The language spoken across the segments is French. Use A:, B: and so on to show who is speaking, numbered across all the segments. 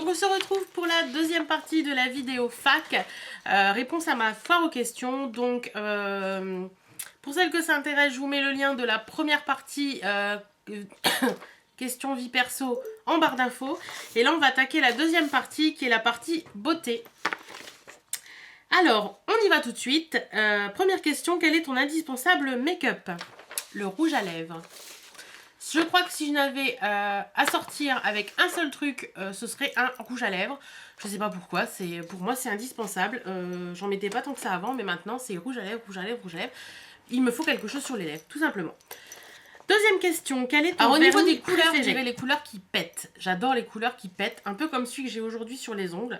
A: on se retrouve pour la deuxième partie de la vidéo fac, réponse à ma foire aux questions. Donc pour celles que ça intéresse, je vous mets le lien de la première partie question vie perso en barre d'infos. Et là on va attaquer la deuxième partie qui est la partie beauté. Alors on y va tout de suite. Première question, quel est ton indispensable make-up? Le rouge à lèvres. Je crois que si je n'avais à sortir avec un seul truc, ce serait un rouge à lèvres. Je sais pas pourquoi, pour moi c'est indispensable. J'en mettais pas tant que ça avant, mais maintenant c'est rouge à lèvres, rouge à lèvres, rouge à lèvres. Il me faut quelque chose sur les lèvres, tout simplement. Deuxième question, quel est ton
B: Alors, au niveau des couleurs,
A: préféré? Je dirais les couleurs qui pètent. J'adore les couleurs qui pètent, un peu comme celui que j'ai aujourd'hui sur les ongles.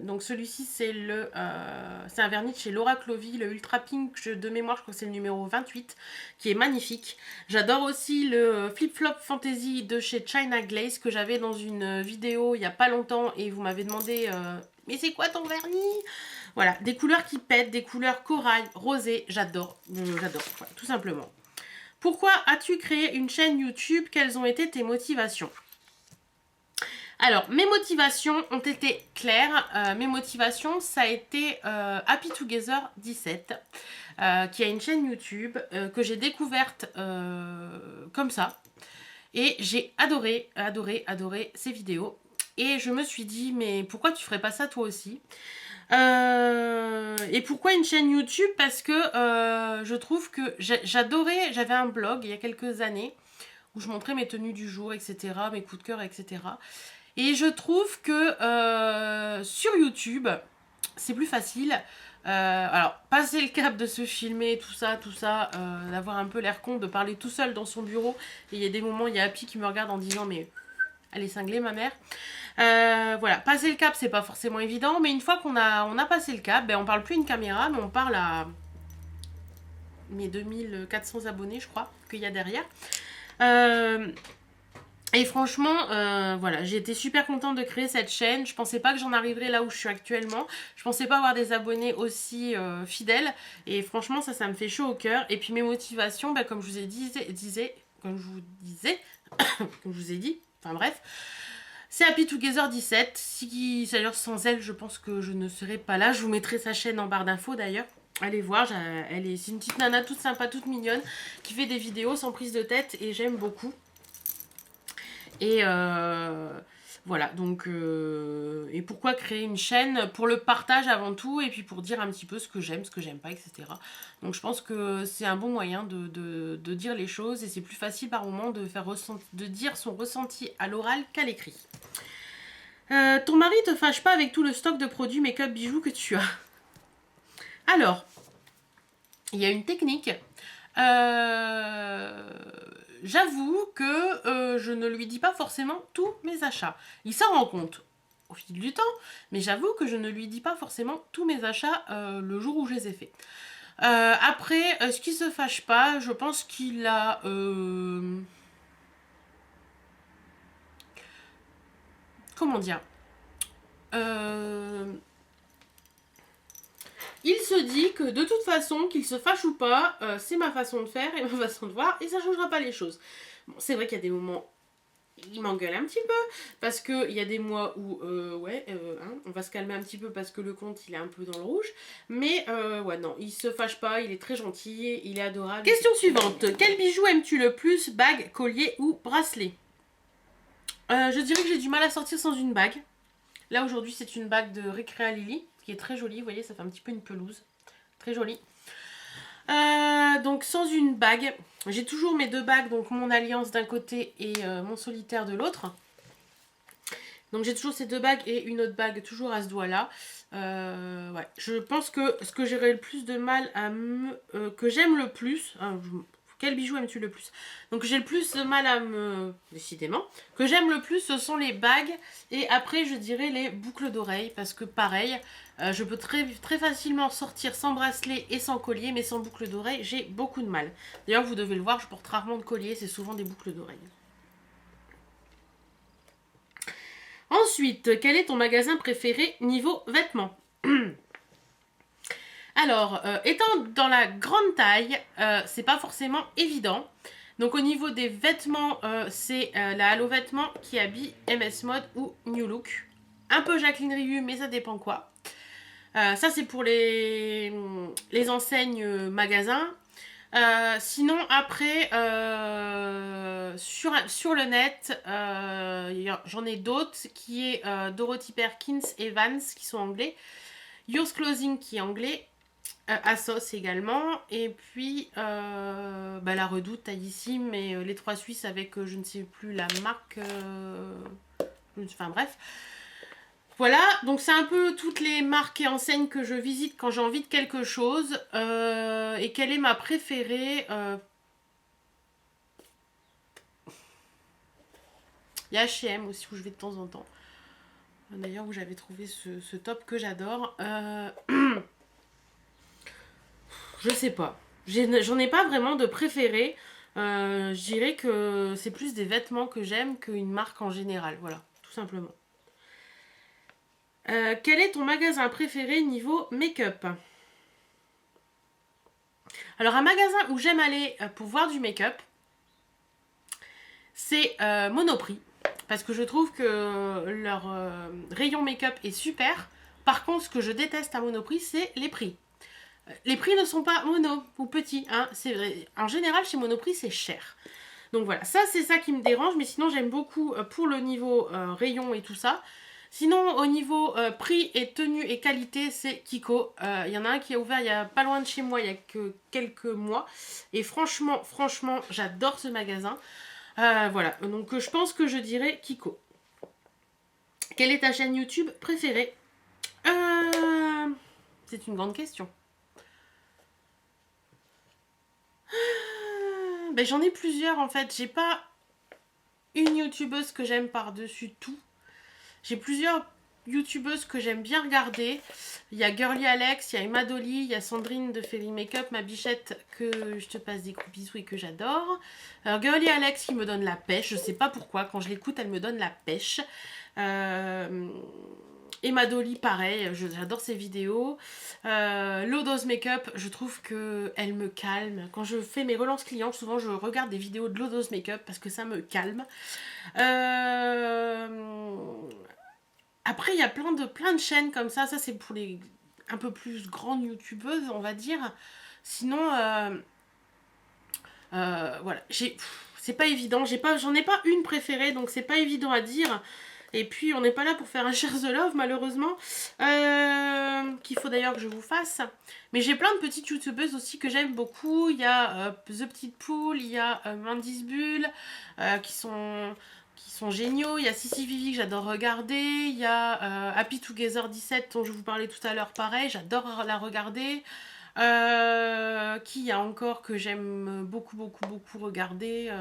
A: Donc celui-ci c'est c'est un vernis de chez Laura Clovy, le Ultra Pink de mémoire, je crois que c'est le numéro 28, qui est magnifique. J'adore aussi le Flip Flop Fantasy de chez China Glaze que j'avais dans une vidéo il n'y a pas longtemps et vous m'avez demandé mais c'est quoi ton vernis? Voilà, des couleurs qui pètent, des couleurs corail, rosé, j'adore, j'adore, voilà, tout simplement. Pourquoi as-tu créé une chaîne YouTube? Quelles ont été tes motivations? Alors, mes motivations ont été claires. Mes motivations, ça a été Happy Together 17, qui a une chaîne YouTube que j'ai découverte comme ça. Et j'ai adoré, adoré, adoré ses vidéos. Et je me suis dit, mais pourquoi tu ferais pas ça toi aussi? Et pourquoi une chaîne YouTube? Parce que je trouve que j'adorais, j'avais un blog il y a quelques années où je montrais mes tenues du jour, etc., mes coups de cœur, etc. Et je trouve que sur YouTube, c'est plus facile. Alors, passer le cap de se filmer, tout ça, d'avoir un peu l'air con, de parler tout seul dans son bureau. Et il y a des moments, il y a Happy qui me regarde en disant, mais elle est cinglée, ma mère. Voilà, passer le cap, c'est pas forcément évident. Mais une fois qu'on a passé le cap, ben, on parle plus à une caméra, mais on parle à mes 2400 abonnés, je crois, qu'il y a derrière. Et franchement, voilà, j'ai été super contente de créer cette chaîne. Je pensais pas que j'en arriverais là où je suis actuellement. Je pensais pas avoir des abonnés aussi fidèles. Et franchement, ça me fait chaud au cœur. Et puis mes motivations, bah, comme je vous ai comme je vous ai dit, enfin bref, c'est Happy Together 17. Si d'ailleurs sans elle, je pense que je ne serais pas là. Je vous mettrai sa chaîne en barre d'infos d'ailleurs. Allez voir, c'est une petite nana toute sympa, toute mignonne, qui fait des vidéos sans prise de tête et j'aime beaucoup. Et voilà, donc et pourquoi créer une chaîne? Pour le partage avant tout, et puis pour dire un petit peu ce que j'aime pas, etc. Donc je pense que c'est un bon moyen de dire les choses, et c'est plus facile par moment de dire son ressenti à l'oral qu'à l'écrit. Ton mari te fâche pas avec tout le stock de produits make-up bijoux que tu as? Alors, il y a une technique. J'avoue que je ne lui dis pas forcément tous mes achats. Il s'en rend compte au fil du temps, mais j'avoue que je ne lui dis pas forcément tous mes achats le jour où je les ai faits. Après, ce qui se fâche pas, je pense qu'il a... comment dire? Il se dit que de toute façon, qu'il se fâche ou pas, c'est ma façon de faire et ma façon de voir, et ça ne changera pas les choses. Bon, c'est vrai qu'il y a des moments, il m'engueule un petit peu, parce qu'il y a des mois où, on va se calmer un petit peu parce que le compte, il est un peu dans le rouge. Mais, ouais, non, il se fâche pas, il est très gentil, il est adorable. Question suivante. Quel bijou aimes-tu le plus? Bague, collier ou bracelet? Je dirais que j'ai du mal à sortir sans une bague. Là, aujourd'hui, c'est une bague de Recrea Lily, qui est très jolie, vous voyez, ça fait un petit peu une pelouse. Très jolie. Donc sans une bague, j'ai toujours mes deux bagues, donc mon alliance d'un côté et mon solitaire de l'autre. Donc j'ai toujours ces deux bagues et une autre bague toujours à ce doigt-là. Ouais. Je pense que ce que j'aurais le plus de mal à que j'aime le plus... quel bijou aimes-tu le plus? Donc j'ai le plus de mal à me... Décidément. Que j'aime le plus, ce sont les bagues. Et après, je dirais les boucles d'oreilles. Parce que pareil, je peux très facilement sortir sans bracelet et sans collier. Mais sans boucle d'oreille, j'ai beaucoup de mal. D'ailleurs, vous devez le voir, je porte rarement de collier. C'est souvent des boucles d'oreilles. Ensuite, quel est ton magasin préféré niveau vêtements? Alors, étant dans la grande taille, c'est pas forcément évident. Donc au niveau des vêtements, c'est la Halo Vêtements qui habille MS Mode ou New Look. Un peu Jacqueline Riu, mais ça dépend quoi. Ça c'est pour les enseignes magasins. Sinon après sur le net j'en ai d'autres qui est Dorothy Perkins et Vans qui sont anglais, Yours Clothing qui est anglais, Assos également, et puis la Redoute taillissime et les trois Suisses avec je ne sais plus la marque, enfin bref. Voilà, donc c'est un peu toutes les marques et enseignes que je visite quand j'ai envie de quelque chose. Et quelle est ma préférée? Il y a H&M aussi où je vais de temps en temps. D'ailleurs où j'avais trouvé ce top que j'adore. Je sais pas. J'en ai pas vraiment de préférée. Je dirais que c'est plus des vêtements que j'aime qu'une marque en général. Voilà, tout simplement. Quel est ton magasin préféré niveau make-up? Alors un magasin où j'aime aller pour voir du make-up, c'est Monoprix. Parce que je trouve que leur rayon make-up est super. Par contre, ce que je déteste à Monoprix, c'est les prix. Les prix ne sont pas mono ou petits. Hein. C'est vrai. En général, chez Monoprix, c'est cher. Donc voilà, ça c'est ça qui me dérange. Mais sinon, j'aime beaucoup pour le niveau rayon et tout ça. Sinon, au niveau prix et tenue et qualité, c'est Kiko. Il y en a un qui est ouvert il y a pas loin de chez moi, il y a que quelques mois. Et franchement, j'adore ce magasin. Voilà, donc je pense que je dirais Kiko. Quelle est ta chaîne YouTube préférée? C'est une grande question. J'en ai plusieurs en fait. J'ai pas une youtubeuse que j'aime par-dessus tout. J'ai plusieurs youtubeuses que j'aime bien regarder. Il y a Girly Alex, il y a Emma Dolly, il y a Sandrine de Fairy Makeup, ma bichette que je te passe des gros bisous et que j'adore. Alors Girly Alex qui me donne la pêche, je sais pas pourquoi, quand je l'écoute elle me donne la pêche. Emma Dolly pareil, j'adore ses vidéos. Low Dose Makeup, je trouve qu'elle me calme. Quand je fais mes relances clients, souvent je regarde des vidéos de Low Dose Makeup parce que ça me calme. Après, il y a plein de chaînes comme ça. Ça, c'est pour les un peu plus grandes youtubeuses, on va dire. Sinon, voilà. C'est pas évident. J'en ai pas une préférée, donc c'est pas évident à dire. Et puis, on n'est pas là pour faire un Share the Love, malheureusement. Qu'il faut d'ailleurs que je vous fasse. Mais j'ai plein de petites youtubeuses aussi que j'aime beaucoup. Il y a The Petite Poule, il y a Mandy's Bull, qui sont géniaux. Il y a Sissi Vivi que j'adore regarder. Il y a Happy Together 17 dont je vous parlais tout à l'heure, pareil, j'adore la regarder. Qui y a encore que j'aime beaucoup regarder.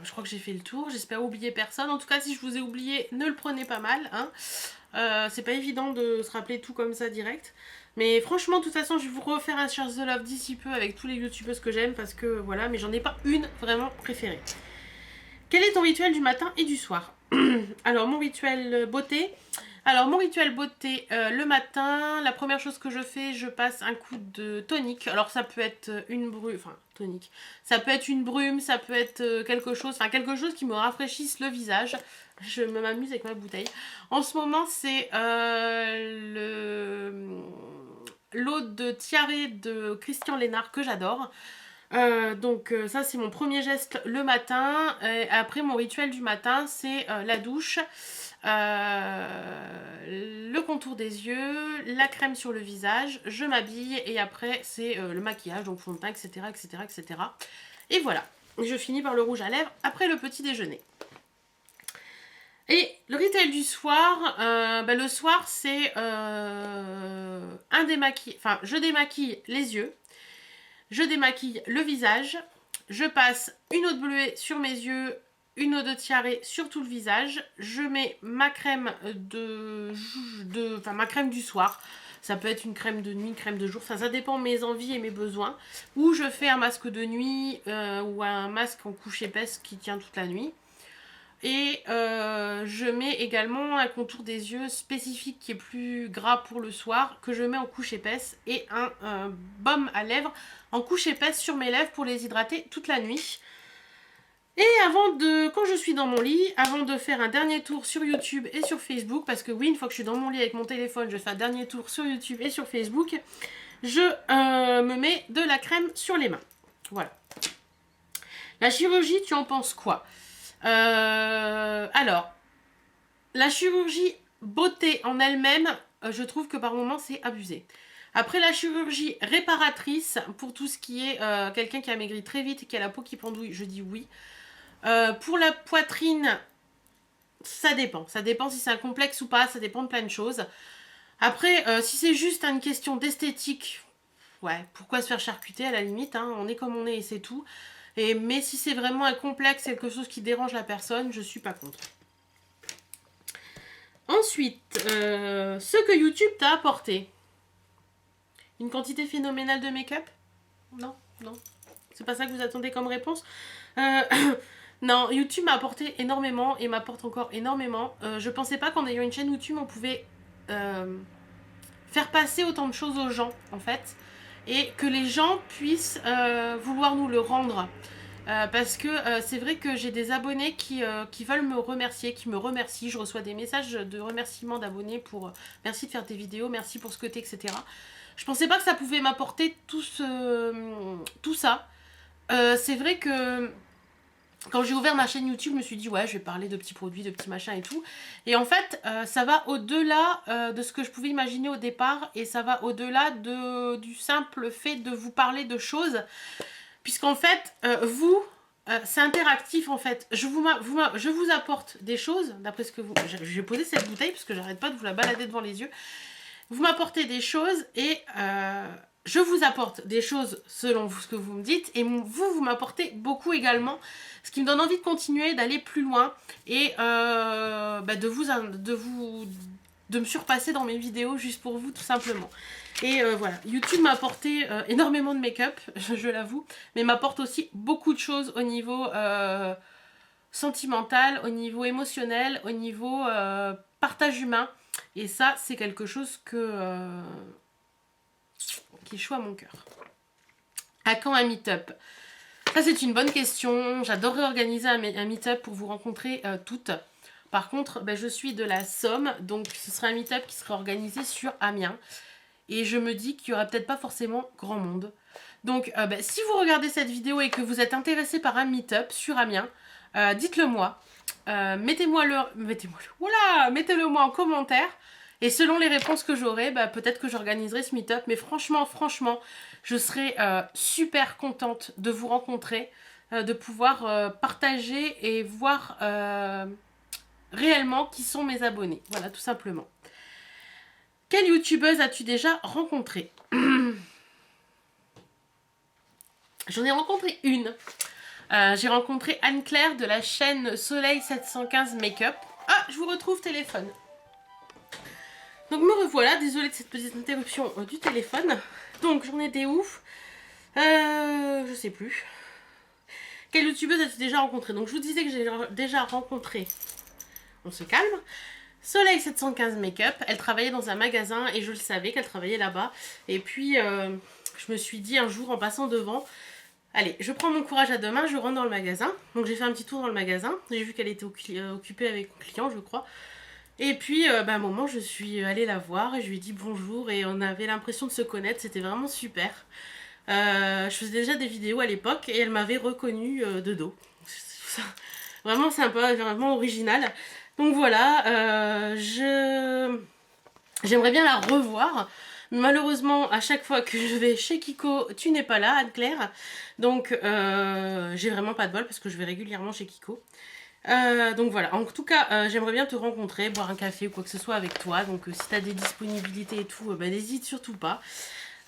A: Je crois que j'ai fait le tour, j'espère oublier personne. En tout cas, si je vous ai oublié, ne le prenez pas mal. Hein. C'est pas évident de se rappeler tout comme ça direct. Mais franchement, de toute façon, je vais vous refaire un Share the Love d'ici peu avec tous les youtubeuses que j'aime parce que voilà, mais j'en ai pas une vraiment préférée. Quel est ton rituel du matin et du soir? Alors, mon rituel beauté. Le matin, la première chose que je fais, je passe un coup de tonique. Alors, ça peut être une brume, enfin, tonique. Ça peut être une brume, ça peut être quelque chose qui me rafraîchisse le visage. Je m'amuse avec ma bouteille. En ce moment, c'est l'eau de tiare de Christian Lénard que j'adore. Donc ça c'est mon premier geste le matin. Et après mon rituel du matin c'est la douche, le contour des yeux, la crème sur le visage, je m'habille et après c'est le maquillage, donc fond de teint, etc. Et voilà, je finis par le rouge à lèvres après le petit déjeuner. Et le rituel du soir, le soir c'est je démaquille les yeux. Je démaquille le visage, je passe une eau de bleuet sur mes yeux, une eau de tiare sur tout le visage, je mets ma crème ma crème du soir. Ça peut être une crème de nuit, une crème de jour, ça dépend de mes envies et mes besoins. Ou je fais un masque de nuit ou un masque en couche épaisse qui tient toute la nuit. Et je mets également un contour des yeux spécifique qui est plus gras pour le soir, que je mets en couche épaisse, et un baume à lèvres en couche épaisse sur mes lèvres pour les hydrater toute la nuit. Et quand je suis dans mon lit, avant de faire un dernier tour sur YouTube et sur Facebook, parce que oui, une fois que je suis dans mon lit avec mon téléphone, je fais un dernier tour sur YouTube et sur Facebook, je me mets de la crème sur les mains. Voilà. La chirurgie, tu en penses quoi? Alors, la chirurgie beauté en elle-même, je trouve que par moments c'est abusé. Après la chirurgie réparatrice, pour tout ce qui est quelqu'un qui a maigri très vite et qui a la peau qui pendouille, je dis oui. Pour la poitrine, ça dépend. Ça dépend si c'est un complexe ou pas, ça dépend de plein de choses. Après, si c'est juste une question d'esthétique, ouais, pourquoi se faire charcuter à la limite, hein, on est comme on est et c'est tout. Mais si c'est vraiment un complexe, quelque chose qui dérange la personne, je suis pas contre. Ensuite, ce que YouTube t'a apporté. Une quantité phénoménale de make-up? Non, non. C'est pas ça que vous attendez comme réponse? Non, YouTube m'a apporté énormément et m'apporte encore énormément. Je pensais pas qu'en ayant une chaîne YouTube, on pouvait faire passer autant de choses aux gens, en fait. Et que les gens puissent vouloir nous le rendre. Parce que c'est vrai que j'ai des abonnés qui veulent me remercier, qui me remercient. Je reçois des messages de remerciements d'abonnés pour merci de faire tes vidéos, merci pour ce que t'es, etc. Je pensais pas que ça pouvait m'apporter tout ça. C'est vrai que quand j'ai ouvert ma chaîne YouTube, je me suis dit ouais, je vais parler de petits produits, de petits machins et tout. Et en fait, ça va au-delà de ce que je pouvais imaginer au départ. Et ça va au-delà du simple fait de vous parler de choses. Puisqu'en fait, c'est interactif en fait. Je vous apporte des choses, d'après ce que vous... Je vais poser cette bouteille parce que j'arrête pas de vous la balader devant les yeux. Vous m'apportez des choses et je vous apporte des choses selon ce que vous me dites. Et vous m'apportez beaucoup également. Ce qui me donne envie de continuer, d'aller plus loin et de me surpasser dans mes vidéos juste pour vous tout simplement. Et voilà, YouTube m'a apporté énormément de make-up, je l'avoue, mais m'apporte aussi beaucoup de choses au niveau sentimental, au niveau émotionnel, au niveau partage humain. Et ça, c'est quelque chose qui est chaud à mon cœur. À quand un meet-up? Ça, c'est une bonne question. J'adorerais organiser un meet-up pour vous rencontrer toutes. Par contre, je suis de la Somme, donc ce serait un meet-up qui serait organisé sur Amiens. Et je me dis qu'il n'y aura peut-être pas forcément grand monde. Donc, si vous regardez cette vidéo et que vous êtes intéressé par un meet-up sur Amiens, dites-le moi. Mettez-le moi en commentaire. Et selon les réponses que j'aurai, peut-être que j'organiserai ce meet-up. Mais franchement, je serai super contente de vous rencontrer, de pouvoir partager et voir réellement qui sont mes abonnés. Voilà, tout simplement. Quelle youtubeuse as-tu déjà rencontrée? J'en ai rencontré une. J'ai rencontré Anne-Claire de la chaîne Soleil 715 Make-up. Ah, je vous retrouve téléphone. Donc me revoilà, désolée de cette petite interruption du téléphone. Donc j'en étais où? Je sais plus. Quelle youtubeuse as-tu déjà rencontrée? Donc je vous disais que j'ai déjà rencontré... On se calme. Soleil 715 Make-up, elle travaillait dans un magasin et je le savais qu'elle travaillait là-bas. Et puis, je me suis dit un jour en passant devant, allez, je prends mon courage à deux mains, je rentre dans le magasin. Donc j'ai fait un petit tour dans le magasin, j'ai vu qu'elle était occupée avec un client, je crois. Et puis, à un moment, je suis allée la voir et je lui ai dit bonjour et on avait l'impression de se connaître, c'était vraiment super. Je faisais déjà des vidéos à l'époque et elle m'avait reconnue de dos. Vraiment sympa, vraiment original. Donc voilà, j'aimerais bien la revoir. Malheureusement, à chaque fois que je vais chez Kiko, tu n'es pas là, Anne-Claire. Donc, j'ai vraiment pas de bol parce que je vais régulièrement chez Kiko. Donc voilà, en tout cas, j'aimerais bien te rencontrer, boire un café ou quoi que ce soit avec toi. Donc, si tu as des disponibilités et tout, n'hésite surtout pas.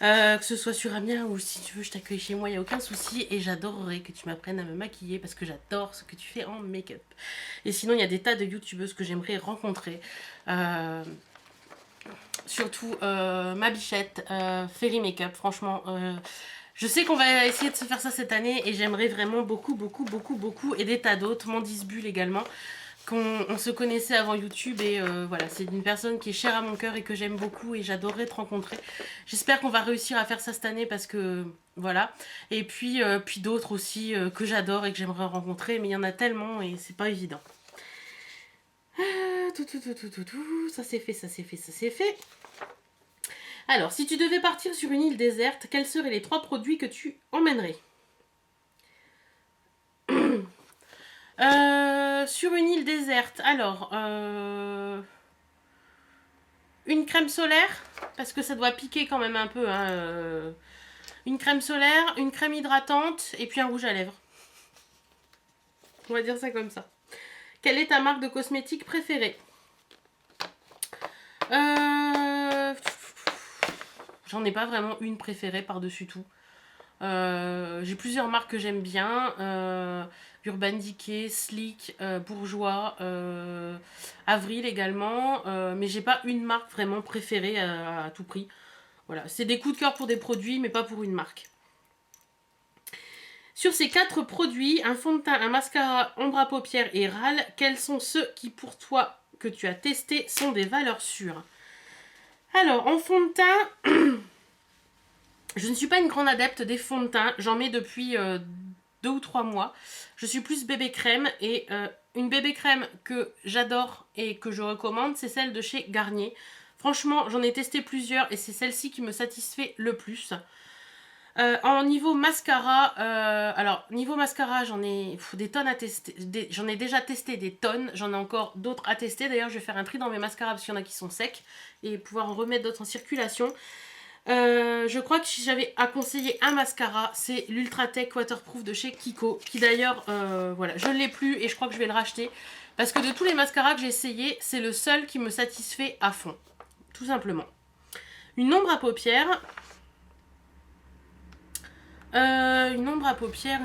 A: Que ce soit sur Amiens ou si tu veux je t'accueille chez moi, il n'y a aucun souci et j'adorerais que tu m'apprennes à me maquiller parce que j'adore ce que tu fais en make-up. Et sinon il y a des tas de youtubeuses que j'aimerais rencontrer, surtout ma bichette, Fairy Makeup, franchement je sais qu'on va essayer de se faire ça cette année et j'aimerais vraiment beaucoup et des tas d'autres, Mandis Bulle également. qu'on se connaissait avant YouTube et voilà, c'est une personne qui est chère à mon cœur et que j'aime beaucoup et j'adorerais te rencontrer. J'espère qu'on va réussir à faire ça cette année parce que voilà. Et puis, puis d'autres aussi que j'adore et que j'aimerais rencontrer, mais il y en a tellement et c'est pas évident. Ça c'est fait, ça c'est fait, ça c'est fait. Alors, si tu devais partir sur une île déserte, quels seraient les 3 produits que tu emmènerais? Sur une île déserte, alors, une crème solaire, parce que ça doit piquer quand même un peu, hein, une crème solaire, une crème hydratante, et puis un rouge à lèvres. On va dire ça comme ça. Quelle est ta marque de cosmétiques préférée? J'en ai pas vraiment une préférée par-dessus tout. J'ai plusieurs marques que j'aime bien. Urban Decay, Sleek, Bourjois, Avril également. Mais j'ai pas une marque vraiment préférée à tout prix. Voilà, c'est des coups de cœur pour des produits, mais pas pour une marque. Sur ces 4 produits, un fond de teint, un mascara, ombre à paupières et râle, quels sont ceux qui pour toi que tu as testés sont des valeurs sûres? Alors, en fond de teint, je ne suis pas une grande adepte des fonds de teint. J'en mets depuis 2 ou 3 mois. Je suis plus bébé crème et une bébé crème que j'adore et que je recommande, c'est celle de chez Garnier. Franchement, j'en ai testé plusieurs et c'est celle-ci qui me satisfait le plus. En niveau mascara, alors niveau mascara, j'en ai des tonnes à tester. J'en ai déjà testé des tonnes. J'en ai encore d'autres à tester. D'ailleurs, je vais faire un tri dans mes mascaras parce qu'il y en a qui sont secs et pouvoir en remettre d'autres en circulation. Je crois que si j'avais à conseiller un mascara, c'est l'Ultra Tech Waterproof de chez Kiko, qui d'ailleurs, voilà, je ne l'ai plus et je crois que je vais le racheter. Parce que de tous les mascaras que j'ai essayé, c'est le seul qui me satisfait à fond. Tout simplement. Une ombre à paupières. Une ombre à paupières,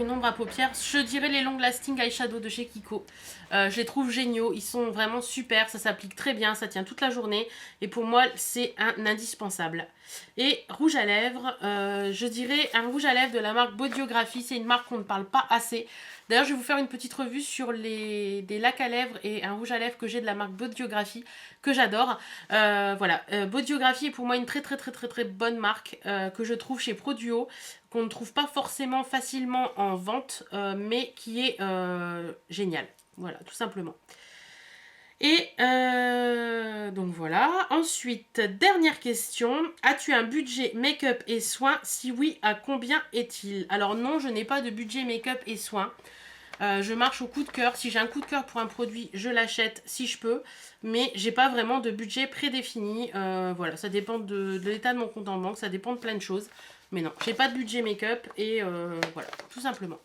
A: je dirais les Long Lasting Eyeshadow de chez Kiko. Je les trouve géniaux, ils sont vraiment super, ça s'applique très bien, ça tient toute la journée. Et pour moi, c'est un indispensable. Et rouge à lèvres, je dirais un rouge à lèvres de la marque Bodyography, c'est une marque qu'on ne parle pas assez. D'ailleurs, je vais vous faire une petite revue sur des lacs à lèvres et un rouge à lèvres que j'ai de la marque Bodyography, que j'adore. Voilà, Bodyography est pour moi une très bonne marque que je trouve chez Produo, qu'on ne trouve pas forcément facilement en vente, mais qui est génial. Voilà, tout simplement. Et donc voilà. Ensuite, dernière question. As-tu un budget make-up et soins? Si oui, à combien est-il? Alors non, je n'ai pas de budget make-up et soins. Je marche au coup de cœur. Si j'ai un coup de cœur pour un produit, je l'achète si je peux. Mais j'ai pas vraiment de budget prédéfini. Voilà, ça dépend de l'état de mon compte en banque. Ça dépend de plein de choses. Mais non, j'ai pas de budget make-up et voilà, tout simplement.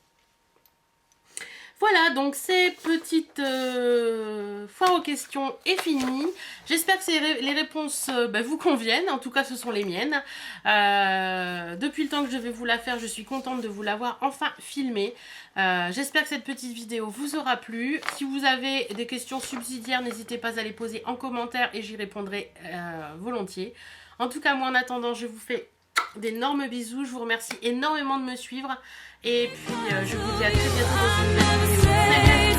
A: Voilà, donc ces petites foires aux questions est finie. J'espère que les réponses vous conviennent. En tout cas, ce sont les miennes. Depuis le temps que je vais vous la faire, je suis contente de vous l'avoir enfin filmée. J'espère que cette petite vidéo vous aura plu. Si vous avez des questions subsidiaires, n'hésitez pas à les poser en commentaire et j'y répondrai volontiers. En tout cas, moi en attendant, je vous fais d'énormes bisous. Je vous remercie énormément de me suivre. Et puis, je vous dis à très bientôt dans une nouvelle vidéo.